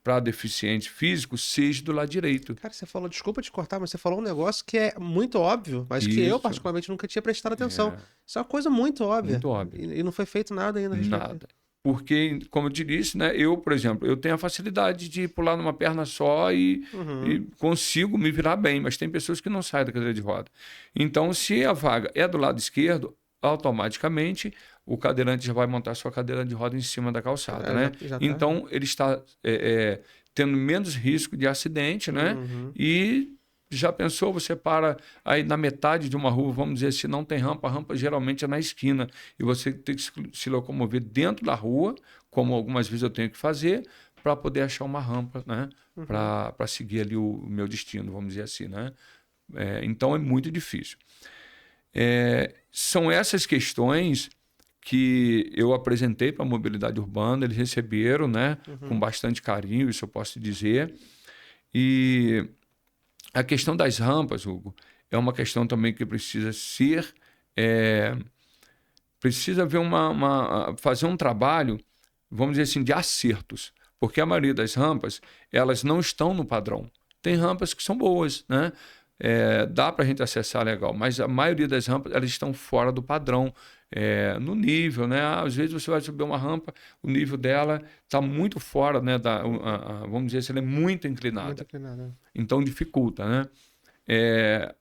para deficiente físico seja do lado direito. Cara, você falou, desculpa te cortar, mas você falou um negócio que é muito óbvio, mas que eu particularmente nunca tinha prestado atenção. Isso é uma coisa muito óbvia. Muito óbvio. E não foi feito nada ainda. Nada. Porque, como eu te disse, né, eu, por exemplo, eu tenho a facilidade de pular numa perna só e consigo me virar bem, mas tem pessoas que não saem da cadeira de roda. Então, se a vaga é do lado esquerdo, automaticamente o cadeirante já vai montar sua cadeira de roda em cima da calçada, né? Já tá. Então, ele está tendo menos risco de acidente, né? E já pensou, você para aí na metade de uma rua, vamos dizer, se não tem rampa, a rampa geralmente é na esquina, e você tem que se locomover dentro da rua, como algumas vezes eu tenho que fazer, para poder achar uma rampa, né? Para seguir ali o meu destino, vamos dizer assim, né? Então, é muito difícil. São essas questões que eu apresentei para a mobilidade urbana, eles receberam, né, com bastante carinho, isso eu posso dizer. E a questão das rampas, Hugo, é uma questão também que precisa ser... precisa haver fazer um trabalho, vamos dizer assim, de acertos, porque a maioria das rampas, elas não estão no padrão. Tem rampas que são boas, né? Dá para a gente acessar legal, mas a maioria das rampas elas estão fora do padrão, no nível, né? Às vezes você vai subir uma rampa, o nível dela está muito fora, né? Vamos dizer assim, ela é muito inclinada. Muito inclinada. Então dificulta, né?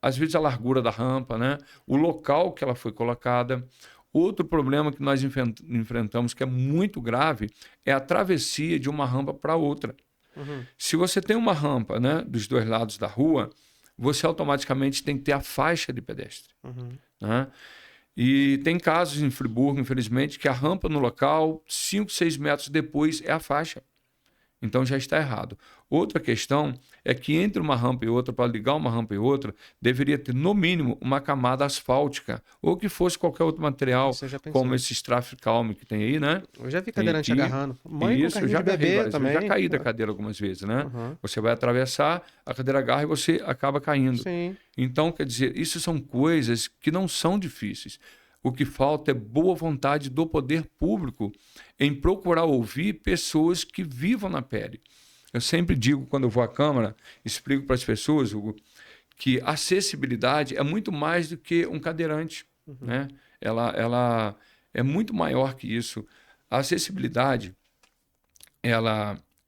Às vezes a largura da rampa, né? O local que ela foi colocada. Outro problema que nós enfrentamos, que é muito grave, é a travessia de uma rampa para outra. Se você tem uma rampa, né, dos dois lados da rua, você automaticamente tem que ter a faixa de pedestre. Né? E tem casos em Friburgo, infelizmente, que a rampa no local, 5, 6 metros depois, é a faixa. Então já está errado. Outra questão é que entre uma rampa e outra, para ligar uma rampa e outra, deveria ter, no mínimo, uma camada asfáltica, ou que fosse qualquer outro material, como esse traffic calm que tem aí, né? Eu já vi cadeirante agarrando. Mãe isso, com já de bebê também. Eu já caí da cadeira algumas vezes, né? Você vai atravessar, a cadeira agarra e você acaba caindo. Sim. Então, quer dizer, isso são coisas que não são difíceis. O que falta é boa vontade do poder público em procurar ouvir pessoas que vivam na pele. Eu sempre digo, quando eu vou à Câmara, explico para as pessoas, Hugo, que a acessibilidade é muito mais do que um cadeirante. Né? Ela é muito maior que isso. A acessibilidade,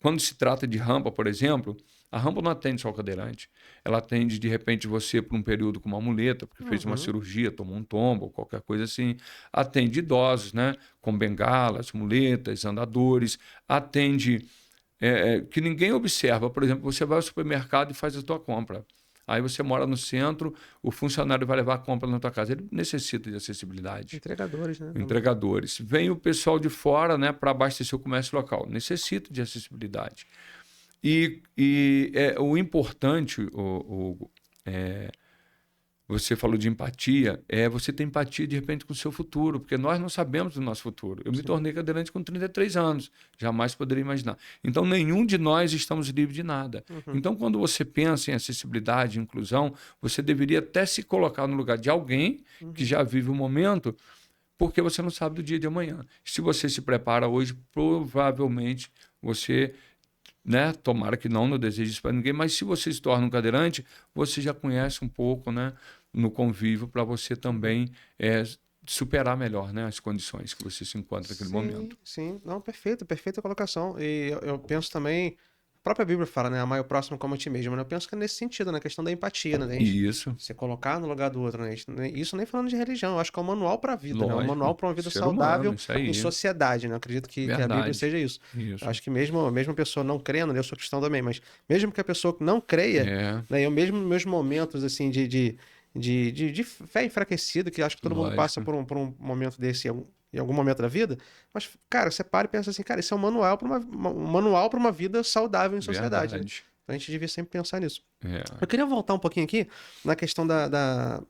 quando se trata de rampa, por exemplo, a rampa não atende só o cadeirante. Ela atende, de repente, você por um período com uma muleta, porque fez uma cirurgia, tomou um tombo, ou qualquer coisa assim. Atende idosos, né? Com bengalas, muletas, andadores. Atende que ninguém observa. Por exemplo, você vai ao supermercado e faz a tua compra. Aí você mora no centro, o funcionário vai levar a compra na tua casa. Ele necessita de acessibilidade. Entregadores, né? Entregadores. Vem o pessoal de fora, né, para abastecer o comércio local. Necessita de acessibilidade. E o importante, você falou de empatia, você ter empatia de repente com o seu futuro, porque nós não sabemos do nosso futuro. Eu me tornei cadeirante com 33 anos, jamais poderia imaginar. Então, nenhum de nós estamos livres de nada. Então, quando você pensa em acessibilidade e inclusão, você deveria até se colocar no lugar de alguém que já vive o momento, porque você não sabe do dia de amanhã. Se você se prepara hoje, provavelmente você... Né? Tomara que não deseje isso para ninguém, mas se você se torna um cadeirante, você já conhece um pouco, né, no convívio para você também superar melhor, né, as condições que você se encontra naquele momento. Sim, não, perfeita colocação. E eu penso também, a própria Bíblia fala, né, amar o próximo como a ti mesmo, mas eu penso que é nesse sentido, na questão da empatia, né, Isso. você colocar no lugar do outro, né, isso nem falando de religião, eu acho que é um manual para a vida, né, um manual para uma vida saudável em sociedade, né, eu acredito que a Bíblia seja isso. Eu acho que mesmo a pessoa não crendo, né, eu sou cristão também, mas mesmo que a pessoa não creia, né, eu mesmo nos meus momentos, assim, de fé enfraquecida, que acho que todo mundo passa por um momento desse em algum momento da vida, mas, cara, você para e pensa assim, cara, isso é um manual para uma vida saudável em sociedade. Né? Então a gente devia sempre pensar nisso. Eu queria voltar um pouquinho aqui na questão da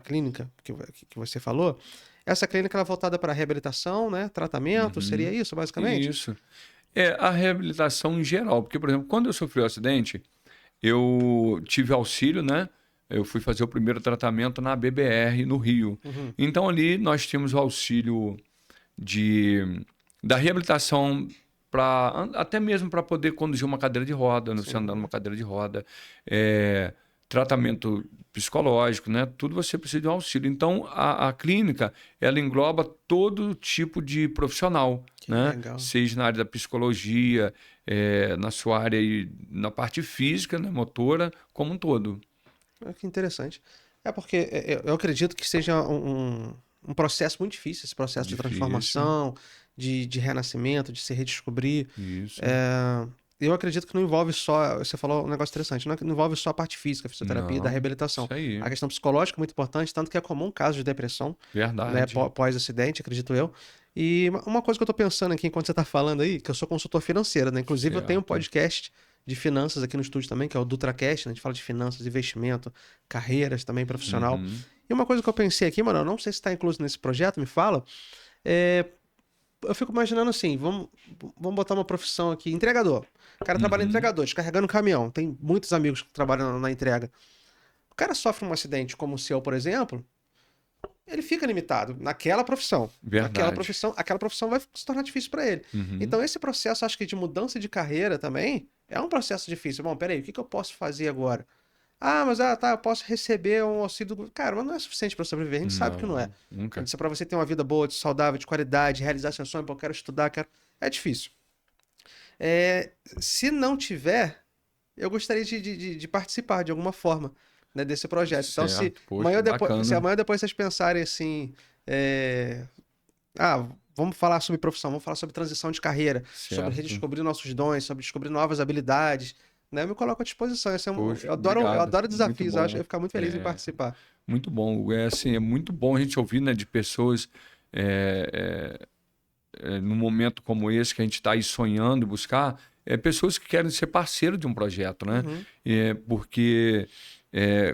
clínica que você falou. Essa clínica ela é voltada para reabilitação, né? Tratamento, seria isso, basicamente? Isso. A reabilitação em geral, porque, por exemplo, quando eu sofri o acidente, eu tive auxílio, né? Eu fui fazer o primeiro tratamento na BBR, no Rio. Então, ali nós tínhamos o auxílio da reabilitação, até mesmo para poder conduzir uma cadeira de roda, você andar numa cadeira de roda, tratamento psicológico, né? Tudo você precisa de um auxílio. Então, a clínica, ela engloba todo tipo de profissional, né? Legal. Seja na área da psicologia, na sua área, na parte física, né? Motora, como um todo. Que interessante. Porque eu acredito que seja um processo muito difícil, esse processo de transformação, de renascimento, de se redescobrir. Isso. Eu acredito que não envolve só, você falou um negócio interessante, não envolve só a parte física, a fisioterapia e da reabilitação. Isso aí. A questão psicológica é muito importante, tanto que é comum caso de depressão, Verdade. Né, pós-acidente, acredito eu. E uma coisa que eu tô pensando aqui enquanto você tá falando aí, que eu sou consultor financeiro, né? Inclusive eu tenho um podcast de finanças aqui no estúdio também, que é o DutraCast, né? A gente fala de finanças, investimento, carreiras também profissional. E uma coisa que eu pensei aqui, mano, eu não sei se está incluso nesse projeto, me fala, eu fico imaginando assim, vamos botar uma profissão aqui, entregador. O cara trabalha em entregador, descarregando caminhão. Tem muitos amigos que trabalham na entrega. O cara sofre um acidente como o seu, por exemplo, ele fica limitado naquela profissão. Verdade. Aquela profissão vai se tornar difícil para ele. Então esse processo, acho que de mudança de carreira também, é um processo difícil. Bom, peraí, o que eu posso fazer agora? Mas eu posso receber um auxílio. Cara, mas não é suficiente para sobreviver. A gente sabe que não é. Nunca. Isso é para você ter uma vida boa, saudável, de qualidade, realizar seu sonho, eu quero estudar, é difícil. Se não tiver, eu gostaria de participar de alguma forma, né, desse projeto. Então, se amanhã depois vocês pensarem assim, vamos falar sobre profissão, vamos falar sobre transição de carreira, sobre redescobrir nossos dons, sobre descobrir novas habilidades, né, eu me coloco à disposição. Eu adoro desafios, acho que eu ia ficar muito feliz em participar. Muito bom. É muito bom a gente ouvir, né, de pessoas num momento como esse que a gente está aí sonhando buscar, pessoas que querem ser parceiro de um projeto, né? Porque,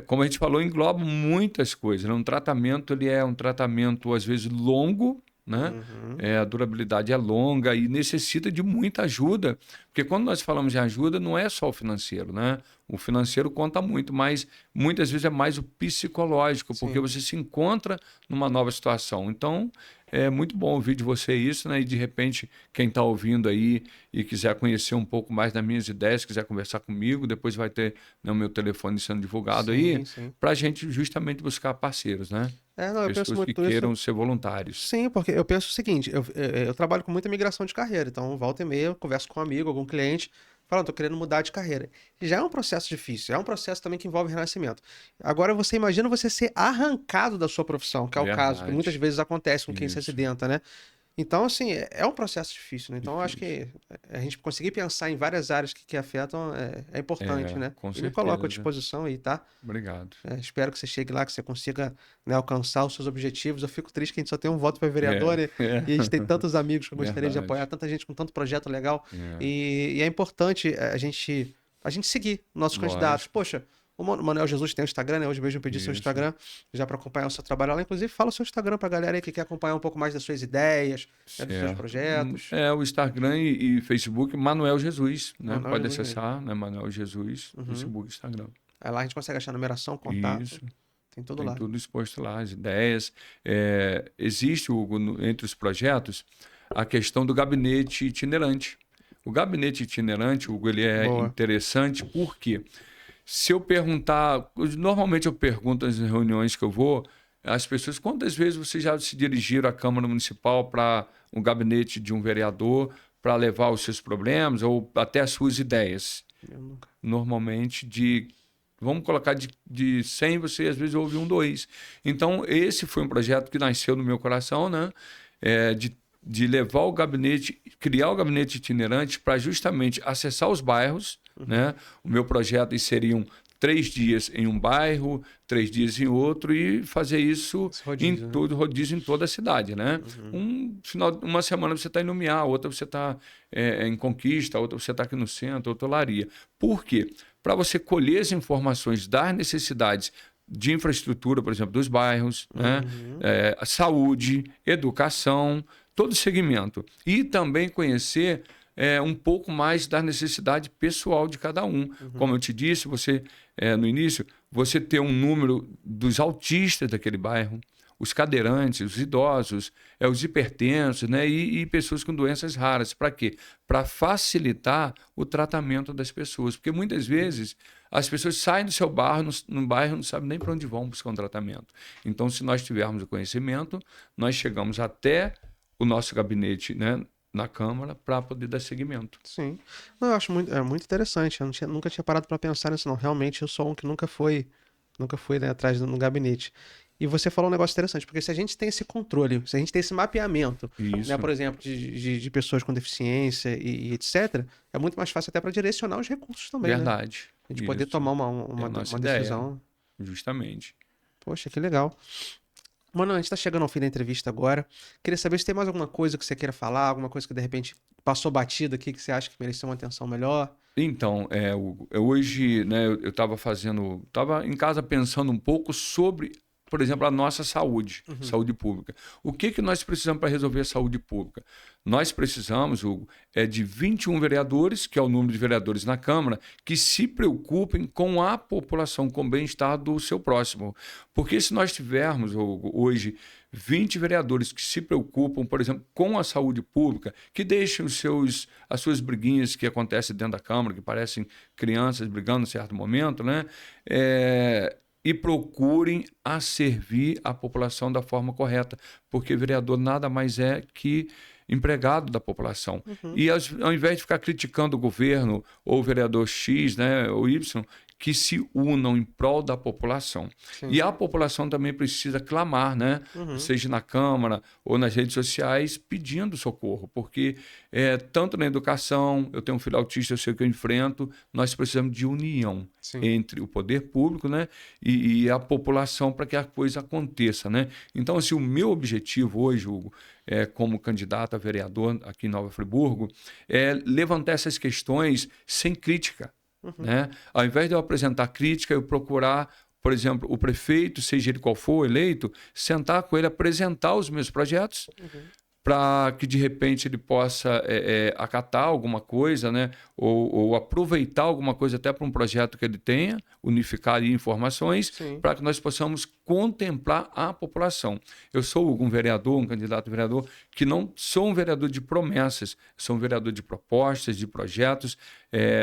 como a gente falou, engloba muitas coisas, né? Um tratamento, ele é um tratamento, às vezes, longo, né? A durabilidade é longa e necessita de muita ajuda, porque quando nós falamos de ajuda, não é só o financeiro, né? O financeiro conta muito, mas muitas vezes é mais o psicológico, porque você se encontra numa nova situação. Então, é muito bom ouvir de você isso, né? E de repente, quem está ouvindo aí e quiser conhecer um pouco mais das minhas ideias, quiser conversar comigo, depois vai ter, né, o meu telefone sendo divulgado para a gente justamente buscar parceiros, né? Eu penso muito que queiram ser voluntários. Sim, porque eu penso o seguinte, eu trabalho com muita migração de carreira, então volta e meia, eu converso com um amigo, algum cliente, falando, tô querendo mudar de carreira. Já é um processo difícil, é um processo também que envolve renascimento. Agora você imagina você ser arrancado da sua profissão, que é o caso, que muitas vezes acontece com quem se acidenta, né? Então, assim, é um processo difícil, né? Então, eu acho que a gente conseguir pensar em várias áreas que afetam é importante, né? Com E me coloco à certeza. disposição aí, tá? Obrigado. Espero que você chegue lá, que você consiga, né, alcançar os seus objetivos. Eu fico triste que a gente só tem um voto para vereador, né? E a gente tem tantos amigos que eu gostaria de Verdade. apoiar, tanta gente com tanto projeto legal. É. E é importante a gente seguir nossos candidatos. Lógico. Poxa, o Manuel Jesus tem o Instagram, né? Hoje mesmo eu pedi seu Isso. Instagram já para acompanhar o seu trabalho lá. Inclusive, fala o seu Instagram pra galera aí que quer acompanhar um pouco mais das suas ideias, né, dos seus Certo. projetos. O Instagram e Facebook, Manuel Jesus, né? Manuel Pode Jesus acessar, né? Manuel Jesus, Facebook, Instagram. Aí lá a gente consegue achar numeração, contato. Isso. Tem tudo Tem lá. tudo exposto lá, as ideias. Existe, Hugo, entre os projetos, a questão do gabinete itinerante. O gabinete itinerante, Hugo, ele é Boa. interessante porque se eu perguntar, normalmente eu pergunto nas reuniões que eu vou, as pessoas, quantas vezes vocês já se dirigiram à Câmara Municipal para um gabinete de um vereador para levar os seus problemas ou até as suas ideias? Eu nunca. Normalmente vamos colocar de 100, você às vezes ouve 1, 2. Então, esse foi um projeto que nasceu no meu coração, né? De levar o gabinete, criar o gabinete itinerante para justamente acessar os bairros, né? O meu projeto seriam 3 dias em um bairro, 3 dias em outro e fazer isso rodízio, né? rodízio em toda a cidade, né? Uma semana você está em Lumiar, outra você está em Conquista, outra você está aqui no centro, outra Olaria. Por quê? Para você colher as informações das necessidades de infraestrutura, por exemplo, dos bairros, né? Saúde, educação, todo segmento. E também conhecer um pouco mais da necessidade pessoal de cada um. Como eu te disse, você no início, você ter um número dos autistas daquele bairro, os cadeirantes, os idosos, os hipertensos, né? E pessoas com doenças raras. Para quê? Para facilitar o tratamento das pessoas. Porque muitas vezes as pessoas saem do seu bairro, no bairro, não sabem nem para onde vão buscar um tratamento. Então, se nós tivermos o conhecimento, nós chegamos até o nosso gabinete, né, na Câmara para poder dar seguimento. Sim. Não, eu acho muito interessante. Eu nunca tinha parado para pensar nisso, não. Realmente, eu sou um que nunca foi, né, atrás no gabinete. E você falou um negócio interessante, porque se a gente tem esse controle, se a gente tem esse mapeamento, Isso. né, por exemplo, de pessoas com deficiência e etc., é muito mais fácil até para direcionar os recursos também, né? Verdade. A gente poder Isso. tomar É a uma nossa decisão. Justamente. Poxa, que legal. Mano, a gente tá chegando ao fim da entrevista agora. Queria saber se tem mais alguma coisa que você queira falar, alguma coisa que de repente passou batida aqui, que você acha que merecia uma atenção melhor. Então, hoje, né, eu estava em casa pensando um pouco sobre, por exemplo, a nossa saúde pública. O que nós precisamos para resolver a saúde pública? Nós precisamos, Hugo, de 21 vereadores, que é o número de vereadores na Câmara, que se preocupem com a população, com o bem-estar do seu próximo. Porque se nós tivermos, Hugo, hoje 20 vereadores que se preocupam, por exemplo, com a saúde pública, que deixem as suas briguinhas que acontecem dentro da Câmara, que parecem crianças brigando em certo momento, né? E procurem a servir a população da forma correta, porque vereador nada mais é que empregado da população. E ao invés de ficar criticando o governo ou o vereador X, né, ou Y, que se unam em prol da população. Sim. E a população também precisa clamar, né? Seja na Câmara ou nas redes sociais, pedindo socorro, porque tanto na educação, eu tenho um filho autista, eu sei que eu enfrento, nós precisamos de união entre o poder público, né, e a população para que a coisa aconteça, né? Então, assim, o meu objetivo hoje, Hugo, como candidato a vereador aqui em Nova Friburgo, é levantar essas questões sem crítica. Né? Ao invés de eu apresentar crítica, eu procurar, por exemplo, o prefeito, seja ele qual for eleito, sentar com ele, apresentar os meus projetos, para que de repente ele possa acatar alguma coisa, né? Ou aproveitar alguma coisa até para um projeto que ele tenha, unificar ali informações, para que nós possamos contemplar a população. Eu sou um vereador, um candidato a vereador, que não sou um vereador de promessas, sou um vereador de propostas, de projetos.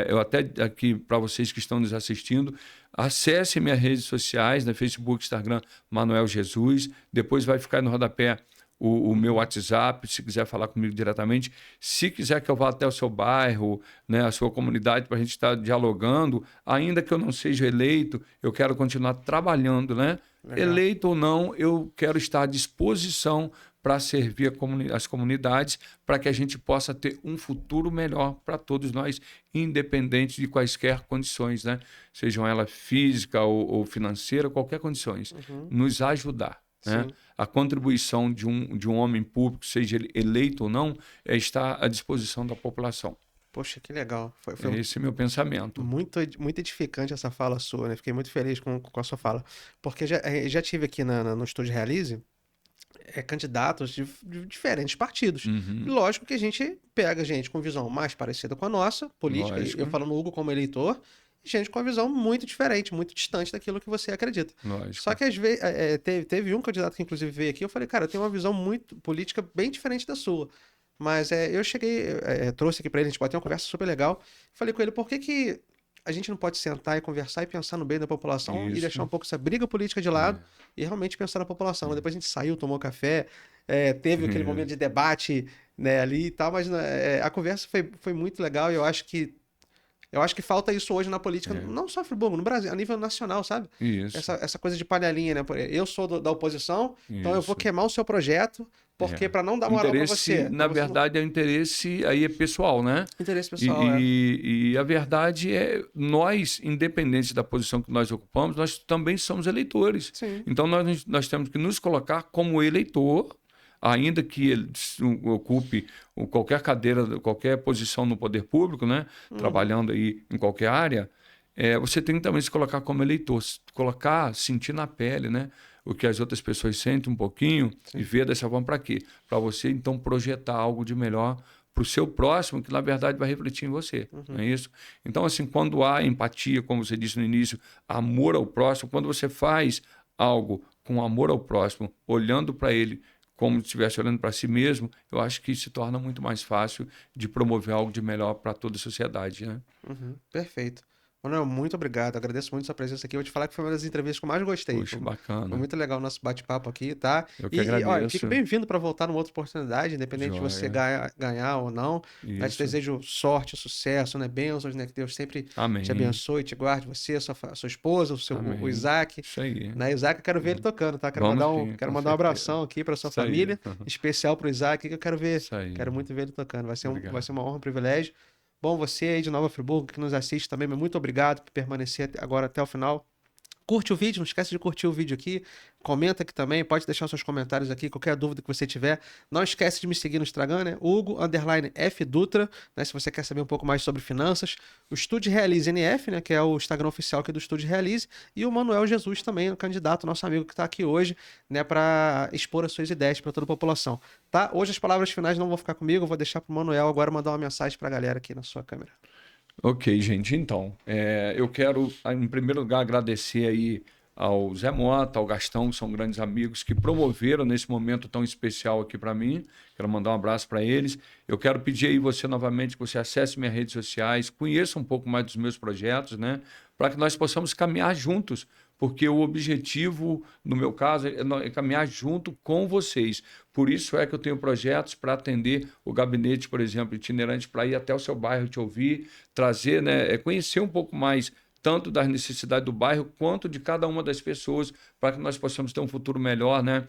Eu até aqui, para vocês que estão nos assistindo, acesse minhas redes sociais, no Facebook, Instagram, Manuel Jesus, depois vai ficar no rodapé o meu WhatsApp, se quiser falar comigo diretamente. Se quiser que eu vá até o seu bairro, né, a sua comunidade, para a gente estar dialogando, ainda que eu não seja eleito, eu quero continuar trabalhando, né? Legal. Eleito ou não, eu quero estar à disposição para servir as comunidades, para que a gente possa ter um futuro melhor para todos nós, independente de quaisquer condições, né? Sejam elas física ou financeira, qualquer condições, nos ajudar. Né? A contribuição de um homem público, seja ele eleito ou não, está à disposição da população. Poxa, que legal. Esse é meu pensamento. Muito edificante essa fala sua, né? Fiquei muito feliz com a sua fala. Porque já tive aqui no Estúdio Realize candidatos de diferentes partidos. E lógico que a gente pega gente com visão mais parecida com a nossa, política, eu falo no Hugo como eleitor, e gente com uma visão muito diferente, muito distante daquilo que você acredita. Lógico. Só que às vezes teve um candidato que inclusive veio aqui, eu falei, cara, eu tenho uma visão muito política bem diferente da sua. Mas eu cheguei, trouxe aqui pra ele, a gente bateu uma conversa super legal. Falei com ele, por que a gente não pode sentar e conversar e pensar no bem da população e deixar um pouco essa briga política de lado e realmente pensar na população. Depois a gente saiu, tomou café, teve aquele momento de debate, né, ali e tal, mas a conversa foi muito legal e eu acho que falta isso hoje na política, não só em Friburgo, no Brasil, a nível nacional, sabe? Isso. Essa coisa de panelinha, né? Eu sou da oposição, então eu vou queimar o seu projeto, porque para não dar moral para você. Na verdade, é o interesse aí é pessoal, né? Interesse pessoal, e a verdade é, nós, independente da posição que nós ocupamos, nós também somos eleitores. Sim. Então, nós temos que nos colocar como eleitor, ainda que ele ocupe qualquer cadeira, qualquer posição no poder público, né? Trabalhando aí em qualquer área, você tem que também se colocar como eleitor, sentir na pele, né? O que as outras pessoas sentem um pouquinho e ver dessa forma para quê? Para você, então, projetar algo de melhor para o seu próximo, que na verdade vai refletir em você, não é isso? Então, assim, quando há empatia, como você disse no início, amor ao próximo, quando você faz algo com amor ao próximo, olhando para ele como se estivesse olhando para si mesmo, eu acho que se torna muito mais fácil de promover algo de melhor para toda a sociedade, né? Perfeito. Manuel, muito obrigado. Agradeço muito a sua presença aqui. Eu vou te falar que foi uma das entrevistas que eu mais gostei. Puxa, bacana. Foi muito legal o nosso bate-papo aqui, tá? Eu que agradeço. Olha, fique bem-vindo para voltar numa outra oportunidade, independente de você ganhar ou não. Eu te desejo sorte, sucesso, né? Bênçãos, né? Que Deus sempre te abençoe, te guarde, você, sua esposa, o Isaac. Isso aí. Né? Isaac, eu quero ver ele tocando, tá? Quero mandar um abração aqui para sua família, especial para o Isaac, que eu quero ver. Quero muito ver ele tocando. Vai ser uma honra, um privilégio. Bom, você aí de Nova Friburgo que nos assiste também, muito obrigado por permanecer agora até o final. Curte o vídeo, não esquece de curtir o vídeo aqui, comenta aqui também, pode deixar seus comentários aqui, qualquer dúvida que você tiver. Não esquece de me seguir no Instagram, né? Hugo_F_Dutra, né? Se você quer saber um pouco mais sobre finanças. O Estúdio Realize NF, né? Que é o Instagram oficial aqui do Estúdio Realize. E o Manuel Jesus também, o candidato, nosso amigo que está aqui hoje, né? Para expor as suas ideias para toda a população, tá? Hoje as palavras finais não vão ficar comigo, eu vou deixar para o Manuel agora mandar uma mensagem para a galera aqui na sua câmera. Ok, gente, então, eu quero, em primeiro lugar, agradecer aí ao Zé Mota, ao Gastão, que são grandes amigos, que promoveram nesse momento tão especial aqui para mim. Quero mandar um abraço para eles. Eu quero pedir aí você novamente que você acesse minhas redes sociais, conheça um pouco mais dos meus projetos, né? Para que nós possamos caminhar juntos, porque o objetivo, no meu caso, é caminhar junto com vocês. Por isso é que eu tenho projetos para atender o gabinete, por exemplo, itinerante, para ir até o seu bairro te ouvir, trazer, né, conhecer um pouco mais tanto das necessidades do bairro quanto de cada uma das pessoas, para que nós possamos ter um futuro melhor, né?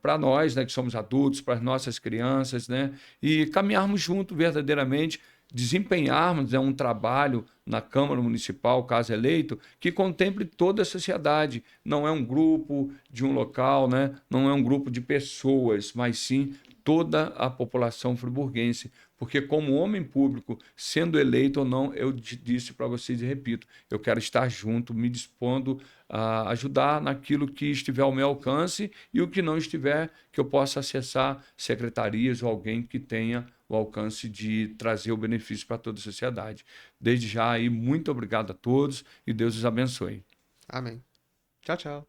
Para nós, né, que somos adultos, para as nossas crianças, né? E caminharmos junto verdadeiramente, desempenharmos um trabalho na Câmara Municipal, caso eleito, que contemple toda a sociedade. Não é um grupo de um local, né? Não é um grupo de pessoas, mas sim toda a população friburguense. Porque como homem público, sendo eleito ou não, eu disse para vocês e repito, eu quero estar junto, me dispondo a ajudar naquilo que estiver ao meu alcance e o que não estiver, que eu possa acessar secretarias ou alguém que tenha o alcance de trazer o benefício para toda a sociedade. Desde já aí, muito obrigado a todos e Deus os abençoe. Amém. Tchau, tchau.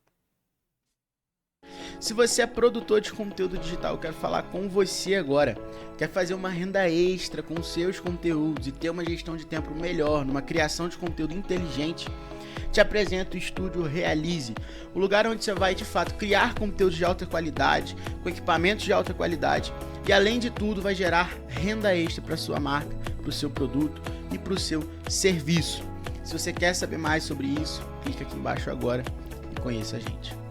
Se você é produtor de conteúdo digital, eu quero falar com você agora. Quer fazer uma renda extra com seus conteúdos e ter uma gestão de tempo melhor, numa criação de conteúdo inteligente? Te apresento o Estúdio Realize, o lugar onde você vai de fato criar conteúdos de alta qualidade, com equipamentos de alta qualidade e além de tudo vai gerar renda extra para sua marca, para o seu produto e para o seu serviço. Se você quer saber mais sobre isso, clica aqui embaixo agora e conheça a gente.